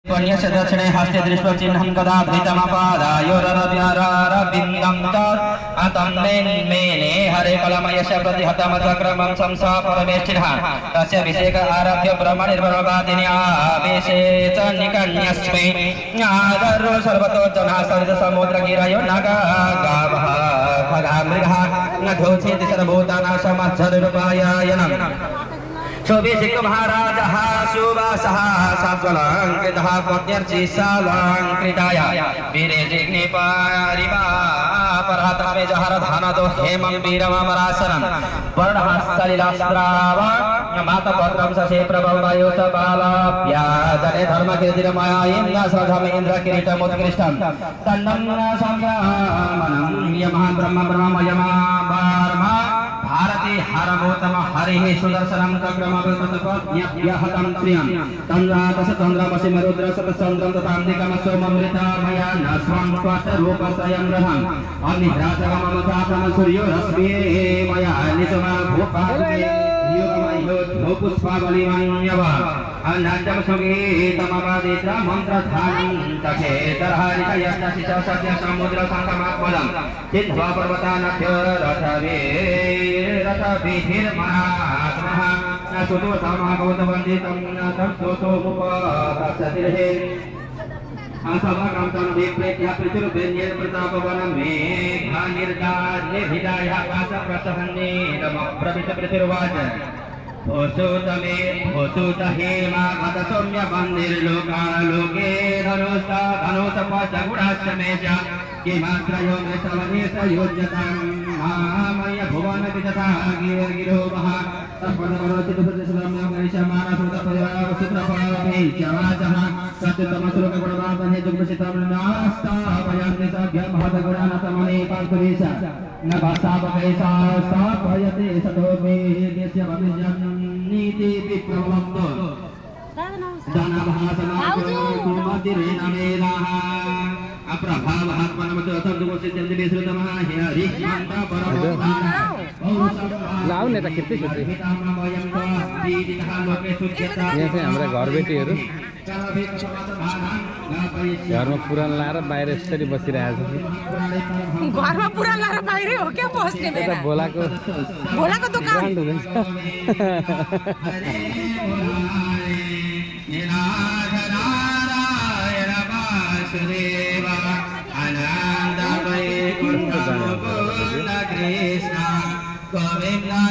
त्वन्यस्य दक्षिणे हस्ते दृष्ट्वा चिह्नं कदा धृतमपादायोररव्यारारविन्दं च अतं मेने हरे कलमयस्य प्रतिहतं चक्रमं संसा परमेष्ठिनः तस्य अभिषेक आरभ्य ब्रह्मनिर्भरवादिन्यावेशे च निकन्यस्मै आदरो सर्वतो जनः सरित समुद्रगिरयो नगा गावः खगा मृगः नघोषेति सर्वभूतानां समच्छरिरूपायनम् शोभिषिक महाराजः सुवासः सत्वलङ्कृतः पत्न्यर्चि सालङ्कृताय वीरे जिग्निपारिवा परहतमे जहर धनदो हेमं वीरमरासनं वर्णः सलिलास्त्राव मातपत्रं ससे प्रभवयो स बालाभ्याजने धर्मकीर्तिरमया इन्द्रश्रद्धम इन्द्रकिरीटमुत्कृष्टं तन्नं संयामनं यमः ब्रह्म ब्रह्मयमा बार्मा भारती हरभूतम हरिः सुदर्शनं चक्रमविकृतपद्यहतं श्रियं तन्द्रातस चन्द्रमसि मरुद्र सतचन्द्रं ततान्तिकं सोममृतामया न स्वं स्वरूपस्वयं रथम् अग्निभ्राजगमं चापं सूर्यो रश्मिः मया निजमा भूपालये पुष्पावलिमन्यव अनन्तं सुगीतमवदित्र मन्त्रध्वनिं तखेतरहरितयस्तसि च सद्य समुद्र सङ्गमात्मदं सिन्ध्वा पर्वतानभ्यो रथभिर्महात्मः न सुतो समागौतवन्दितं न तत्सोतोमुपतत्सतिर्हे असभकं तं विप्रेत्य पृथुर्भेन्येन प्रतापवनं मेघानिर्गान्यभिदाय आकाशप्रसहन्नेदमप्रवित पृथिर्वाच ओसुतमे ओसुत हेमा गत सौम्य बन्दिर्लोकालोके धनुष्टा धनुषपचगुणाष्टमे च किमात्रयो वृषवनेश योज्यतां मामय भुवन वितथा गिरो वः तत्पदपरोचितसुतसुरम्यं गणिष्यमानसुतपरिवारसुत्रपावमे च वाचः सत्यतमश्लोकगुणवादने दुग्धसितं नास्तापयन्ति सभ्यं महदगुणानतमने पार्थवेश न भाषापकैषा स्थापयते सतो मे यस्य भविष्यन्नीति विप्रवक्तो जनभासनाकुमतिरेण मेधाः लाऊ ने त खिच्दै खिच्दै यहाँ चाहिँ हाम्रा घरबेटीहरू घरमा पुराण लाएर बाहिर यसरी बसिरहेको छ। घरमा पुराण लाएर बाहिरै हो क्या बस्ने? यता भोलाको दोकान हुँदैछ। Krishna Govinda